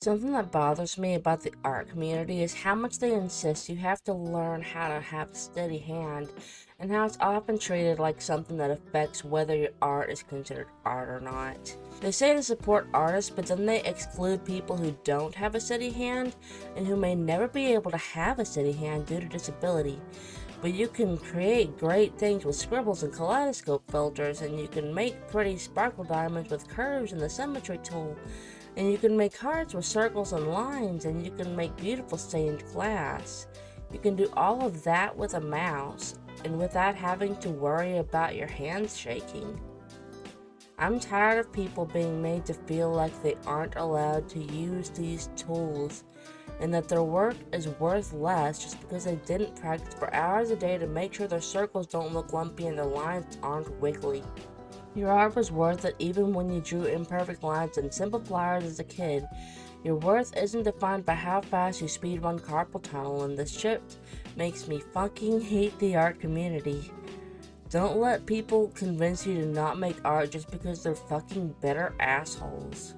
Something that bothers me about the art community is how much they insist you have to learn how to have a steady hand, and how it's often treated like something that affects whether your art is considered art or not. They say to support artists, but then they exclude people who don't have a steady hand and who may never be able to have a steady hand due to disability. But you can create great things with scribbles and kaleidoscope filters, and you can make pretty sparkle diamonds with curves and the symmetry tool, and you can make hearts with circles and lines, and you can make beautiful stained glass. You can do all of that with a mouse, and without having to worry about your hands shaking. I'm tired of people being made to feel like they aren't allowed to use these tools, and that their work is worth less just because they didn't practice for hours a day to make sure their circles don't look lumpy and their lines aren't wiggly. Your art was worth it even when you drew imperfect lines and simple flowers as a kid. Your worth isn't defined by how fast you speedrun carpal tunnel, and this shit makes me fucking hate the art community. Don't let people convince you to not make art just because they're fucking bitter assholes.